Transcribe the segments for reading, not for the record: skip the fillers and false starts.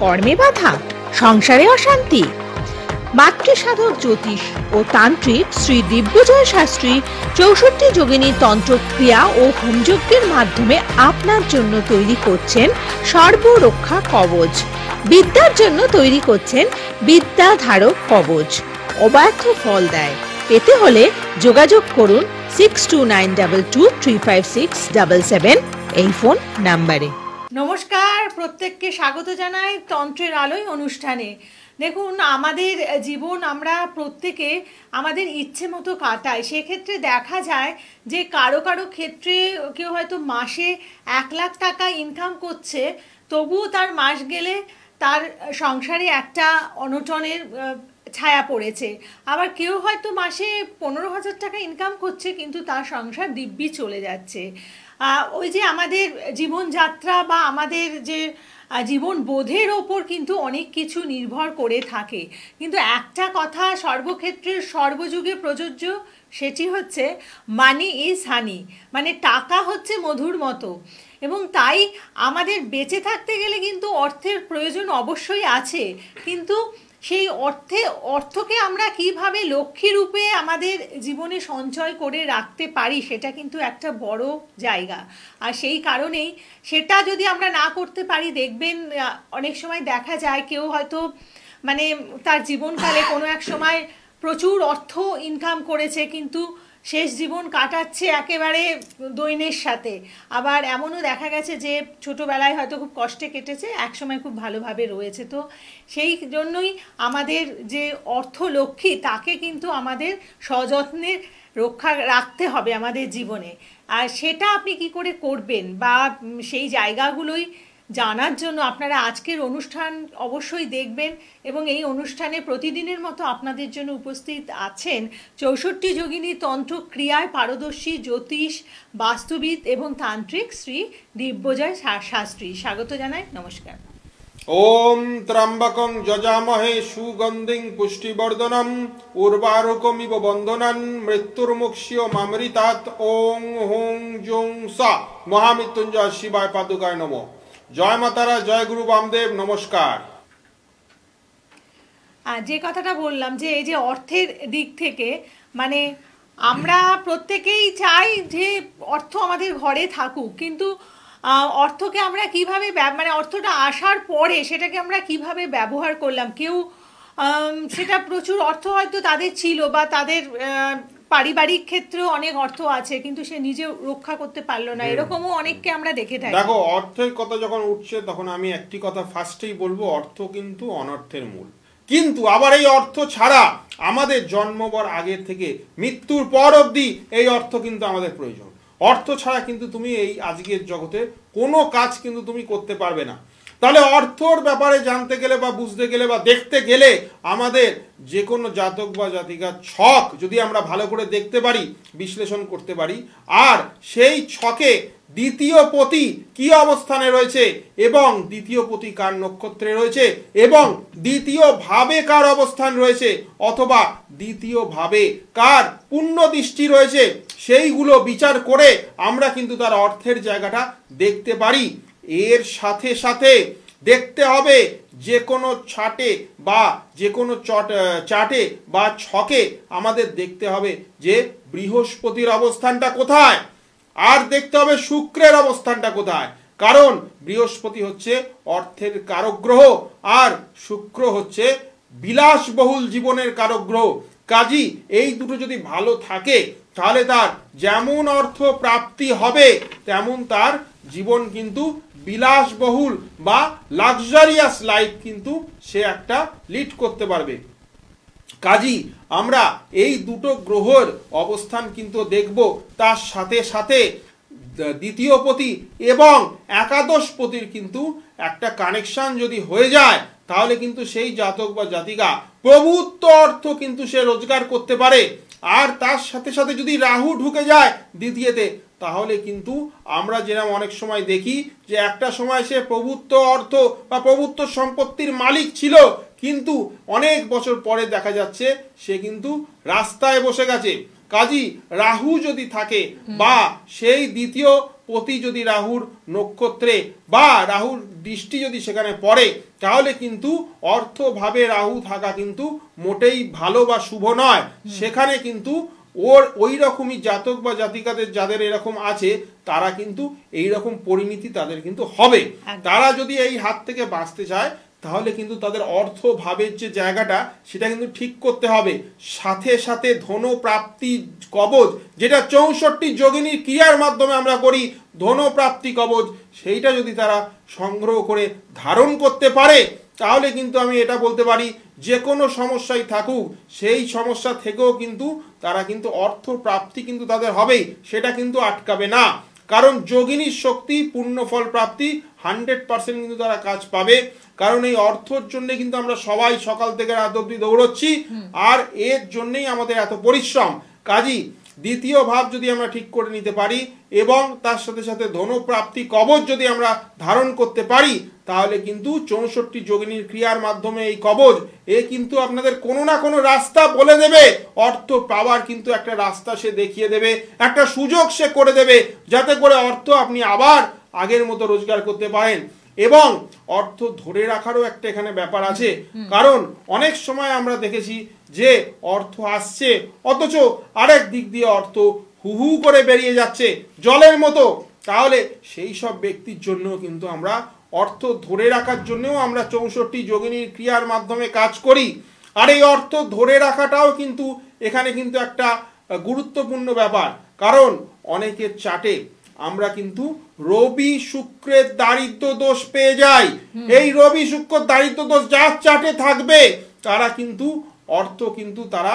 কর্মে বাধা, সংসারে অশান্তি? মাতৃসাধক জ্যোতিষ ও তান্ত্রিক শ্রী দিব্যজয় শাস্ত্রী 64 যোগিনী তন্ত্র ক্রিয়া ও হোমযজ্ঞের মাধ্যমে আপনার জন্য তৈরি করছেন সর্বরক্ষা কবচ। বিদ্যার জন্য তৈরি করছেন বিদ্যাধারক কবচ, অব্যর্থ ফল দেয়। পেতে হলে যোগাযোগ করুন 6292235677 এই ফোন নাম্বারে। নমস্কার, প্রত্যেককে স্বাগত জানাই তন্ত্রের আলোয় অনুষ্ঠানে। দেখুন, আমাদের জীবন আমরা প্রত্যেকে আমাদের ইচ্ছে মতো কাটাই। সেক্ষেত্রে দেখা যায় যে কারো কারো ক্ষেত্রে কেউ হয়তো মাসে 1 লাখ টাকা ইনকাম করছে, তবুও তার মাস গেলে তার সংসারে একটা অনটনের ছায়া পড়েছে। আবার কেউ হয়তো মাসে 15,000 টাকা ইনকাম করছে, কিন্তু তার সংসার দিব্যি চলে যাচ্ছে। ওই যে আমাদের জীবনযাত্রা বা আমাদের যে জীবন বোধের ওপর কিন্তু অনেক কিছু নির্ভর করে থাকে। কিন্তু একটা কথা সর্বক্ষেত্রে সর্বযুগে প্রযোজ্য, সেটি হচ্ছে মানি ইজ হানি, মানে টাকা হচ্ছে মধুর মতো। এবং তাই আমাদের বেঁচে থাকতে গেলে কিন্তু অর্থের প্রয়োজন অবশ্যই আছে, কিন্তু সেই অর্থকে আমরা কিভাবে লক্ষ্মী রূপে আমাদের জীবনে সঞ্চয় করে রাখতে পারি, সেটা কিন্তু একটা বড় জায়গা। আর সেই কারণেই সেটা যদি আমরা না করতে পারি, দেখবেন অনেক সময় দেখা যায় কেউ হয়তো মানে তার জীবনকালে কোনো এক সময় প্রচুর অর্থ ইনকাম করেছে, কিন্তু শেষ জীবন কাটাচ্ছে একেবারে দৈন্যের সাথে। আবার এমনও দেখা গেছে যে ছোটোবেলায় হয়তো খুব কষ্টে কেটেছে, একসময় খুব ভালোভাবে রয়েছে। তো সেই জন্যই আমাদের যে অর্থলক্ষ্মী, তাকে কিন্তু আমাদের সযত্নে রাখতে হবে আমাদের জীবনে। আর সেটা আপনি কি করে করবেন বা সেই জায়গাগুলোই জানার জন্য আপনারা আজকের অনুষ্ঠান অবশ্যই দেখবেন। এবং এই অনুষ্ঠানে প্রতিদিনের মতো আপনাদের জন্য উপস্থিত আছেন 64 যোগিনী তন্ত্র ক্রিয়ায় পারদর্শী জ্যোতিষ, বাস্তুবিদ এবং তান্ত্রিক শ্রী দিব্যজয় শাস্ত্রী। স্বাগত জানাই, নমস্কার। ওম ত্র্যম্বকং যজামহে সুগন্ধিং পুষ্টিবর্ধনম উর্বারুকমিব বন্ধনান মৃত্যুর্মুক্ষ্য মামৃতাৎ। ওং হুং জুং সা মহামৃত্যুঞ্জয় শিবায় পাদুকায় নমঃ। জয় মাতারা, জয় গুরু বামদেব, নমস্কার। যে কথাটা বললাম যে এই যে অর্থের দিক থেকে, মানে আমরা প্রত্যেকেই চাই যে অর্থ আমাদের ঘরে থাকুক, কিন্তু অর্থকে আমরা কিভাবে মানে অর্থটা আসার পরে সেটাকে আমরা কিভাবে ব্যবহার করলাম। কেউ সেটা প্রচুর অর্থ হয়তো তাদের ছিল বা তাদের পারিবারিক ক্ষেত্রেও অনেক অর্থ আছে, কিন্তু সে নিজে রক্ষা করতে পারলো না, এরকমও অনেককে আমরা দেখে থাকি। দেখো, অর্থের কথা যখন উঠছে তখন আমি একটি কথা ফার্স্টেই বলবো, অর্থ কিন্তু অনর্থের মূল। কিন্তু আবার এই অর্থ ছাড়া আমাদের জন্মবার আগের থেকে মৃত্যুর পর অবধি এই অর্থ কিন্তু আমাদের প্রয়োজন। অর্থ ছাড়া কিন্তু তুমি এই আজকের জগতে কোনো কাজ কিন্তু তুমি করতে পারবে না। তাহলে অর্থর ব্যাপারে জানতে গেলে বা বুঝতে গেলে বা দেখতে গেলে আমাদের যে কোনো জাতক বা জাতিকার ছক যদি আমরা ভালো করে দেখতে পারি, বিশ্লেষণ করতে পারি, আর সেই ছকে দ্বিতীয় পতি কি অবস্থানে রয়েছে এবং দ্বিতীয় পতি কার নক্ষত্রে রয়েছে এবং দ্বিতীয় ভাবে কার অবস্থান রয়েছে অথবা দ্বিতীয় ভাবে কার পুণ্য দৃষ্টি রয়েছে, সেইগুলো বিচার করে আমরা কিন্তু তার অর্থের জায়গাটা দেখতে পারি। এর সাথে সাথে দেখতে হবে যে কোনো ছাটে বা যে কোনো চাটে বা ছকে আমাদের দেখতে হবে যে বৃহস্পতির অবস্থানটা কোথায়, আর দেখতে হবে শুক্রের অবস্থানটা কোথায়। কারণ বৃহস্পতি হচ্ছে অর্থের কারক গ্রহ আর শুক্র হচ্ছে বিলাসবহুল জীবনের কারক গ্রহ। কাজী এই দুটো যদি ভালো থাকে তাহলে তার যেমন অর্থ প্রাপ্তি হবে তেমন তার জীবন কিন্তু বিলাসবহুল বা লাক্সারিয়াস লাইফ কিন্তু সে একটা লিড করতে পারবে। কাজী আমরা এই দুটো গ্রহের অবস্থান কিন্তু দেখব, তার সাথে সাথে দ্বিতীয় পতি এবং একাদশ পতির কিন্তু একটা কানেকশন যদি হয়ে যায় তাহলে কিন্তু সেই জাতক বা জাতিকা প্রভুত্ব অর্থ কিন্তু সে রোজগার করতে পারে। আর তার সাথে সাথে যদি রাহু ঢুকে যায় দ্বিতীয়তে, তাহলে কিন্তু আমরা যেরকম অনেক সময় দেখি যে একটা সময় সে প্রভুত্ব অর্থ বা প্রভুত্ব সম্পত্তির মালিক ছিল, কিন্তু অনেক বছর পরে দেখা যাচ্ছে সে কিন্তু রাস্তায় বসে গেছে। কাজী রাহু যদি থাকে বা সেই দ্বিতীয় পতি যদি রাহুর নক্ষত্রে বা রাহুর দৃষ্টি যদি সেখানে পড়ে, তাহলে কিন্তু অর্থভাবে রাহু থাকা কিন্তু মোটেই ভালো বা শুভ নয়। সেখানে কিন্তু ওই রকমই জাতক বা জাতিকাদের যাদের এরকম আছে, তারা কিন্তু এই রকম পরিণতি তাদের কিন্তু হবে। তারা যদি এই হাত থেকে বাঁচতে চায়, তাহলে কিন্তু তাদের অর্থ ভাবের যে জায়গাটা সেটা কিন্তু ঠিক করতে হবে। সাথে সাথে ধন প্রাপ্তি কবচ, যেটা 64 যোগিনীর ক্রিয়ার মাধ্যমে আমরা করি, ধন প্রাপ্তি কবচ, সেইটা যদি তারা সংগ্রহ করে ধারণ করতে পারে, তাহলে কিন্তু আমি এটা বলতে পারি যে কোনো সমস্যাই থাকুক, সেই সমস্যা থেকেও কিন্তু তারা কিন্তু অর্থ প্রাপ্তি কিন্তু তাদের হবেই, সেটা কিন্তু আটকাবে না। কারণ যোগিনীর শক্তি, পূর্ণ ফল প্রাপ্তি 100% কিন্তু তারা কাজ পাবে। কারণ এই অর্থর জন্য কিন্তু আমরা সবাই সকাল থেকে রাত অবধি দৌড়চ্ছি, আর এর জন্যই আমাদের এত পরিশ্রম। কাজী দ্বিতীয় ভাব যদি আমরা ঠিক করে নিতে পারি এবং তার সাথে সাথে ধনপ্রাপ্তি কবচ যদি আমরা ধারণ করতে পারি, তাহলে কিন্তু 64 যোগিনীর ক্রিয়ার মাধ্যমে এই কবচ কিন্তু আপনাদের কোনো না কোনো রাস্তা বলে দেবে। অর্থ পাওয়ার কিন্তু একটা রাস্তা সে দেখিয়ে দেবে, একটা সুযোগ সে করে দেবে, যাতে করে অর্থ আপনি আবার আগের মতো রোজগার করতে পারেন। এবং অর্থ ধরে রাখারও একটা এখানে ব্যাপার আছে। কারণ অনেক সময় আমরা দেখেছি যে অর্থ আসছে, অথচ আরেক দিক দিয়ে অর্থ হু হু করে বেরিয়ে যাচ্ছে জলের মতো। তাহলে সেই সব ব্যক্তির জন্য কিন্তু আমরা অর্থ ধরে রাখার জন্যও আমরা 64 যোগিনীর ক্রিয়ার মাধ্যমে কাজ করি। আর এই অর্থ ধরে রাখাটাও কিন্তু এখানে কিন্তু একটা গুরুত্বপূর্ণ ব্যাপার। কারণ অনেকের চাটে আমরা কিন্তু রবি শুক্রের দারিদ্র দোষ পেয়ে যাই। এই রবি শুক্র দারিদ্র দোষ যার চাটে থাকবে, তারা কিন্তু অর্থ কিন্তু তারা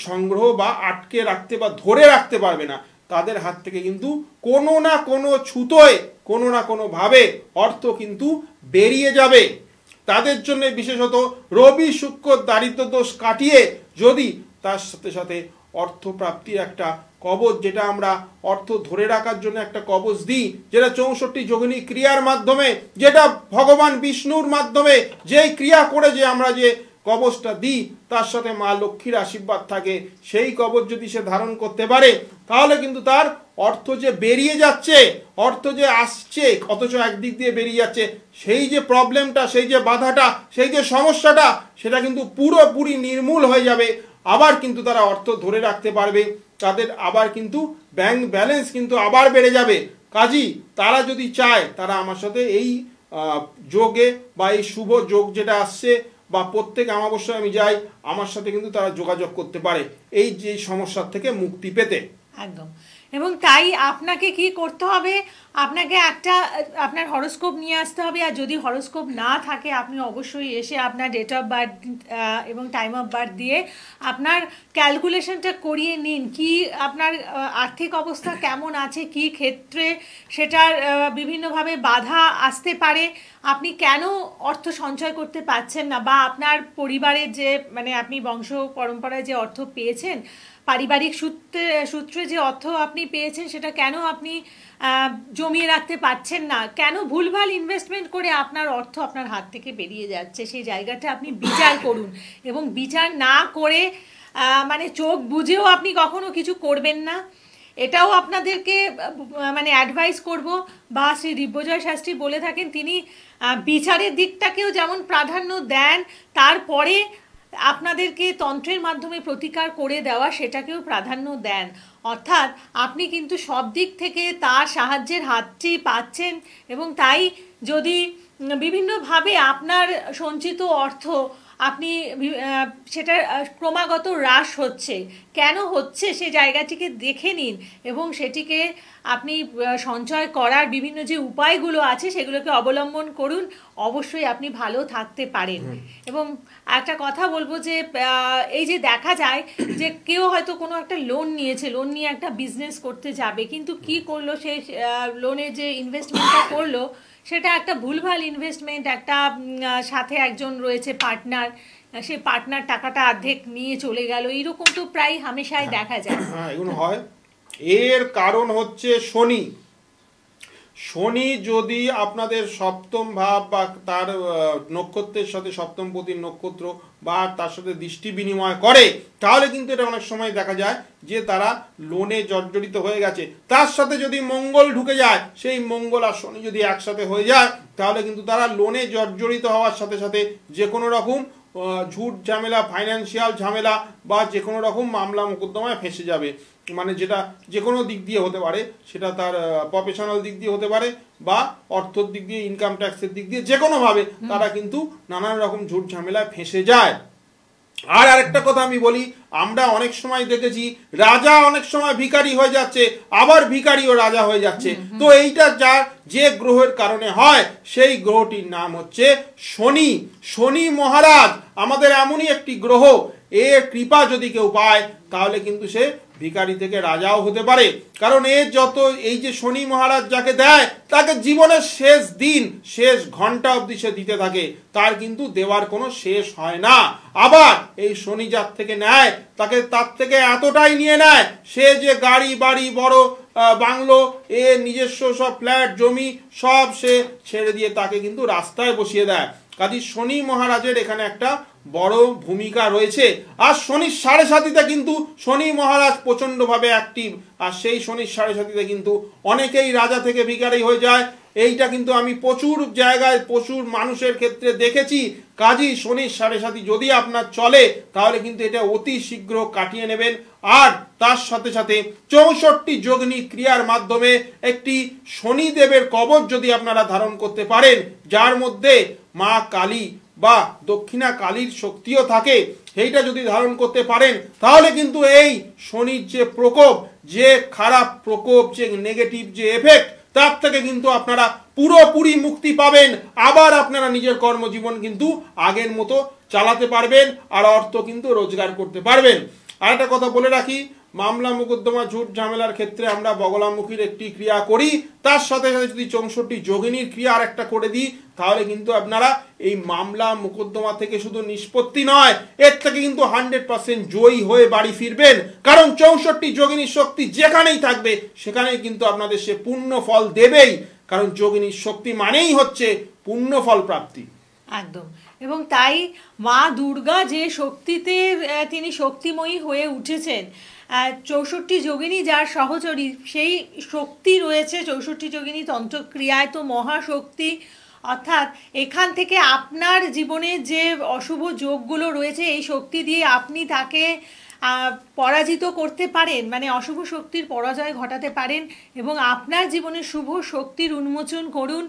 সংগ্রহ বা আটকে রাখতে বা ধরে রাখতে পারবে না। তাদের হাত থেকে কিন্তু কোনো না কোনো ছুতোয়, কোনো না কোনো ভাবে অর্থ কিন্তু বেরিয়ে যাবে। তাদের জন্য বিশেষত রবি শুক্র দারিদ্র দোষ কাটিয়ে যদি তার সাথে সাথে অর্থ প্রাপ্তির একটা কবচ, যেটা আমরা অর্থ ধরে রাখার জন্য একটা কবচ দিই, যেটা 64 যোগিনী ক্রিয়ার মাধ্যমে, যেটা ভগবান বিষ্ণুর মাধ্যমে যেই ক্রিয়া করে যে আমরা যে কবচটা দিই, তার সাথে মা লক্ষ্মীর আশীর্বাদ থাকে, সেই কবচ যদি সে ধারণ করতে পারে, তাহলে কিন্তু তার অর্থ যে বেরিয়ে যাচ্ছে, অর্থ যে আসছে অথচ একদিক দিয়ে বেরিয়ে যাচ্ছে, সেই যে প্রবলেমটা, সেই যে বাধাটা, সেই যে সমস্যাটা, সেটা কিন্তু পুরোপুরি নির্মূল হয়ে যাবে। আবার কিন্তু তারা অর্থ ধরে রাখতে পারবে, তাদের আবার কিন্তু ব্যাংক ব্যালেন্স কিন্তু আবার বেড়ে যাবে। কাজী তারা যদি চায়, তারা আমার সাথে এই যোগে বা এই শুভ যোগ যেটা আসছে বা প্রত্যেক অমাবস্যায় আমি যাই, আমার সাথে কিন্তু তারা যোগাযোগ করতে পারে এই যে সমস্যার থেকে মুক্তি পেতে। একদম। এবং তাই আপনাকে কি করতে হবে, আপনাকে একটা আপনার হরোস্কোপ নিয়ে আসতে হবে। আর যদি হরোস্কোপ না থাকে, আপনি অবশ্যই এসে আপনার ডেট অফ বার্থ এবং টাইম অফ বার্থ দিয়ে আপনার ক্যালকুলেশনটা করিয়ে নিন। কি আপনার আর্থিক অবস্থা কেমন আছে, কি ক্ষেত্রে সেটার বিভিন্নভাবে বাধা আসতে পারে, আপনি কেন অর্থ সঞ্চয় করতে পারছেন না, বা আপনার পরিবারের যে মানে আপনি বংশ পরম্পরায় যে অর্থ পেয়েছেন, পারিবারিক সূত্রে যে অর্থ আপনি পেয়েছেন, সেটা কেন আপনি জমিয়ে রাখতে পারছেন না, কেন ভুলভাল ইনভেস্টমেন্ট করে আপনার অর্থ আপনার হাত থেকে বেরিয়ে যাচ্ছে, সেই জায়গাটা আপনি বিচার করুন। এবং বিচার না করে মানে চোখ বুঝেও আপনি কখনো কিছু করবেন না, এটাও আপনাদেরকে মানে অ্যাডভাইস করব। বা শ্রী দিব্যজয় শাস্ত্রী বলে থাকেন, তিনি বিচারের দিকটাকেও যেমন প্রাধান্য দেন, তারপরে আপনাদেরকে তন্ত্রের মাধ্যমে প্রতিকার করে দেওয়া সেটাকেও প্রাধান্য দেন। অর্থাৎ আপনি কিন্তু সব দিক থেকে তার সাহায্যের হাতটি পাচ্ছেন। এবং তাই যদি বিভিন্নভাবে আপনার সঞ্চিত অর্থ আপনি সেটার ক্রমাগত হ্রাস হচ্ছে, কেন হচ্ছে সেই জায়গাটিকে দেখে নিন এবং সেটিকে আপনি সঞ্চয় করার বিভিন্ন যে উপায়গুলো আছে সেগুলোকে অবলম্বন করুন। অবশ্যই আপনি ভালো থাকতে পারেন। এবং একটা কথা বলবো যে এই যে দেখা যায় যে কেউ হয়তো কোনো একটা লোন নিয়েছে, লোন নিয়ে একটা বিজনেস করতে যাবে, কিন্তু কি করলো, সেই লোনের যে ইনভেস্টমেন্টটা করলো সেটা একটা ভুলভাল ইনভেস্টমেন্ট। একটা সাথে একজন রয়েছে পার্টনার, সেই পার্টনার টাকাটা অর্ধেক নিয়ে চলে গেল, এইরকম তো প্রায় হামেশাই দেখা যায়। হ্যাঁ, এগুলো হয়। এর কারণ হচ্ছে শনি। শনি যদি আপনাদের সপ্তম ভাব বা তার নক্ষত্রের সাথে সপ্তম পতির নক্ষত্র বা তার সাথে দৃষ্টি বিনিময় করে, তাহলে কিন্তু এটা অনেক সময় দেখা যায় যে তারা লোনে জর্জরিত হয়ে গেছে। তার সাথে যদি মঙ্গল ঢুকে যায়, সেই মঙ্গল আর শনি যদি একসাথে হয়ে যায়, তাহলে কিন্তু তারা লোনে জর্জরিত হওয়ার সাথে সাথে যে কোনো রকম ঝুট ঝামেলা, ফাইন্যান্সিয়াল ঝামেলা বা যে কোনো রকম মামলা মোকদ্দমায় ফেঁসে যাবে। মানে যেটা যে কোনো দিক দিয়ে হতে পারে, সেটা তার প্রফেশনাল দিক দিয়ে হতে পারে বা অর্থর দিক দিয়ে, ইনকাম ট্যাক্সের দিক দিয়ে, যে কোনোভাবে তারা কিন্তু নানান রকম ঝুট ঝামেলায় ফেঁসে যায়। আর আরেকটা কথা আমি বলি, আমরা অনেক সময় দেখেছি রাজা অনেক সময় ভিখারি হয়ে যাচ্ছে, আবার ভিখারিও রাজা হয়ে যাচ্ছে। তো এইটা যে গ্রহের কারণে হয়, সেই গ্রহটির নাম হচ্ছে শনি। শনি মহারাজ আমাদের এমনই একটি গ্রহ, এর কৃপা যদি কেউ পায় তাহলে কিন্তু সে ভিখারি থেকে রাজাও হতে পারে। কারণ এই যে শনি মহারাজ যাকে দেয়, তাকে জীবনের শেষ দিন, শেষ ঘন্টা অবধি সে দিতে থাকে, তার কিন্তু দেওয়ার কোনো শেষ হয় না। আবার এই শনি যার থেকে নেয়, তার থেকে এতটাই নিয়ে নেয়, সে যে গাড়ি বাড়ি, বড় বাংলো, নিজস্ব সব ফ্ল্যাট জমি সব সে ছেড়ে দিয়ে তাকে কিন্তু রাস্তায় বসিয়ে দেয়। কাজী শনি মহারাজের এখানে একটা বড় ভূমিকা রয়েছে। আর শনির সাড়ে সাতিতে কিন্তু শনি মহারাজ প্রচন্ডভাবে অ্যাক্টিভ, আর সেই শনির সাড়ে সাতিতে কিন্তু অনেকেই রাজা থেকে ভিখারি হয়ে যায়। এইটা কিন্তু আমি প্রচুর জায়গায় প্রচুর মানুষের ক্ষেত্রে দেখেছি। কাজী শনির সাড়ে সাতি যদি আপনার চলে, তাহলে কিন্তু এটা অতি শীঘ্র কাটিয়ে নেবেন। আর তার সাথে সাথে 64 যোগিনী ক্রিয়ার মাধ্যমে একটি শনিদেবের কবচ যদি আপনারা ধারণ করতে পারেন, যার মধ্যে মা কালী বা দক্ষিণা কালীর শক্তিও থাকে, সেইটা যদি ধারণ করতে পারেন, তাহলে কিন্তু এই শনির যে প্রকোপ, যে খারাপ প্রকোপ, যে নেগেটিভ যে এফেক্ট, তার থেকে কিন্তু আপনারা পুরোপুরি মুক্তি পাবেন। আবার আপনারা নিজের কর্মজীবন কিন্তু আগের মতো চালাতে পারবেন, আর অর্থ কিন্তু রোজগার করতে পারবেন। আর একটা কথা বলে রাখি, মামলা মোকদ্দমা ঝুট ঝামেলার ক্ষেত্রে আমরা বগলামুখীর একটি ক্রিয়া করি, তার সাথে সাথে যদি 64 যোগিনীর ক্রিয়া আর একটা করে দিই, তাহলে কিন্তু আপনারা এই মামলা মোকদ্দমা থেকে শুধু নিষ্পত্তি নয়, এর থেকে কিন্তু 100% জয়ী হয়ে বাড়ি ফিরবেন। কারণ 64 যোগিনীর শক্তি যেখানেই থাকবে, সেখানেই কিন্তু আপনাদের সে পূর্ণ ফল দেবেই। কারণ যোগিনীর শক্তি মানেই হচ্ছে পূর্ণ ফল প্রাপ্তি। একদম। এবং তাই মা দুর্গা যে শক্তিতে তিনি শক্তিময়ী হয়ে উঠেছেন, 64 যোগিনী যার সহচরী, সেই শক্তি রয়েছে 64 যোগিনী তন্ত্রক্রিয়ায় তো মহাশক্তি। অর্থাৎ এখান থেকে আপনার জীবনে যে অশুভ যোগগুলো রয়েছে, এই শক্তি দিয়ে আপনি তাকে পরাজিত করতে পারেন, মানে অশুভ শক্তির পরাজয় ঘটাতে পারেন এবং আপনার জীবনে শুভ শক্তির উন্মোচন করুন।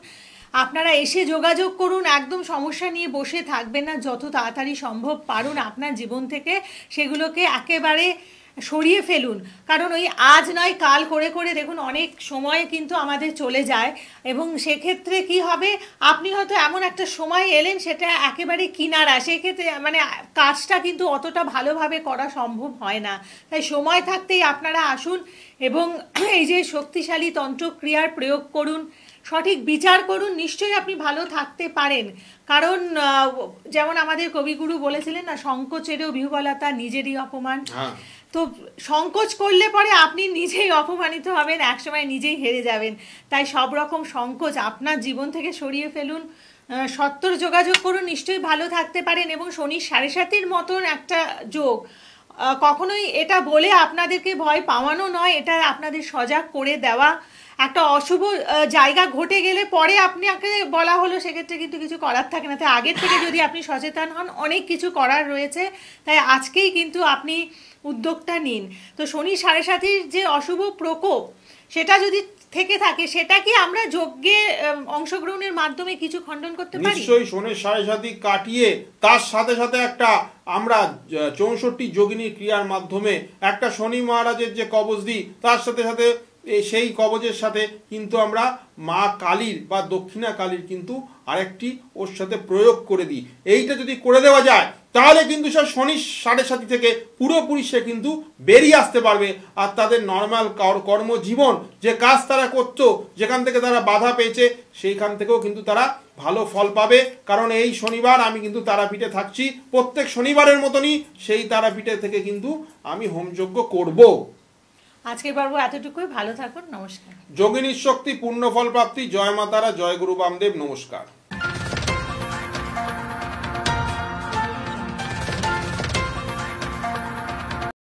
আপনারা এসে যোগাযোগ করুন, একদম সমস্যা নিয়ে বসে থাকবেন না, যত তাড়াতাড়ি সম্ভব পারুন আপনার জীবন থেকে সেগুলোকে একেবারে সরিয়ে ফেলুন। কারণ ওই আজ নয় কাল করে করে দেখুন অনেক সময় কিন্তু আমাদের চলে যায়, এবং সেক্ষেত্রে কি হবে, আপনি হয়তো এমন একটা সময় এলেন সেটা একেবারে কিনারা, সেক্ষেত্রে মানে কাজটা কিন্তু অতটা ভালোভাবে করা সম্ভব হয় না। তাই সময় থাকতেই আপনারা আসুন এবং এই যে শক্তিশালী তন্ত্রক্রিয়ার প্রয়োগ করুন, সঠিক বিচার করুন, নিশ্চয়ই আপনি ভালো থাকতে পারেন। কারণ যেমন আমাদের কবিগুরু বলেছিলেন না, সংকোচেরও বিহ্বলতা নিজেরই অপমান। তো সংকোচ করলে পরে আপনি নিজেই অপমানিত হবেন, একসময় নিজেই হেরে যাবেন। তাই সব রকম সংকোচ আপনার জীবন থেকে সরিয়ে ফেলুন, সত্তর যোগাযোগ করুন, নিশ্চয়ই ভালো থাকতে পারেন। এবং শনির সাড়ে সাতির মতন একটা যোগ, কখনোই এটা বলে আপনাদেরকে ভয় পাওয়ানো নয়, এটা আপনাদের সজাগ করে দেওয়া। একটা অশুভ জায়গা ঘটে গেলে পরে আপনাকে বলা হলো, সেক্ষেত্রে কিন্তু কিছু করার থাকে না। তাই আগের থেকে যদি আপনি সচেতন হন, অনেক কিছু করার রয়েছে। তাই আজকেই কিন্তু আপনি উদ্যোগটা নিন। তো শনি সাড়ে সাতির যে অশুভ প্রকোপ, সেটা যদি থেকে থাকে, সেটা কি আমরা যজ্ঞে অংশগ্রহণের মাধ্যমে কিছু খণ্ডন করতে পারি? নিশ্চয়ই শনির সাড়ে সাতি কাটিয়ে তার সাথে সাথে একটা আমরা 64 যোগিনীর ক্রিয়ার মাধ্যমে একটা শনি মহারাজের যে কবচ দিই, তার সাথে সাথে সেই কবচের সাথে কিন্তু আমরা মা কালীর বা দক্ষিণা কালীর কিন্তু আরেকটি ওর সাথে প্রয়োগ করে দিই। এইটা যদি করে দেওয়া যায়, তাহলে কিন্তু সে শনির সাড়ে সাতি থেকে পুরোপুরি সে কিন্তু বেরিয়ে আসতে পারবে। আর তাদের নর্মাল কর্মজীবন, যে কাজ তারা করতো, যেখান থেকে তারা বাধা পেয়েছে, সেইখান থেকেও কিন্তু তারা ভালো ফল পাবে। কারণ এই শনিবার আমি কিন্তু তারাপীঠে থাকছি, প্রত্যেক শনিবারের মতনই সেই তারাপীঠে থেকে কিন্তু আমি হোমযজ্ঞ করব। আজকের পর্ব এতটুকুই, ভালো থাকুন, নমস্কার। যোগিনীর শক্তি, পূর্ণ ফল প্রাপ্তি, জয় মাতারা, জয় গুরু বামদেব, নমস্কার।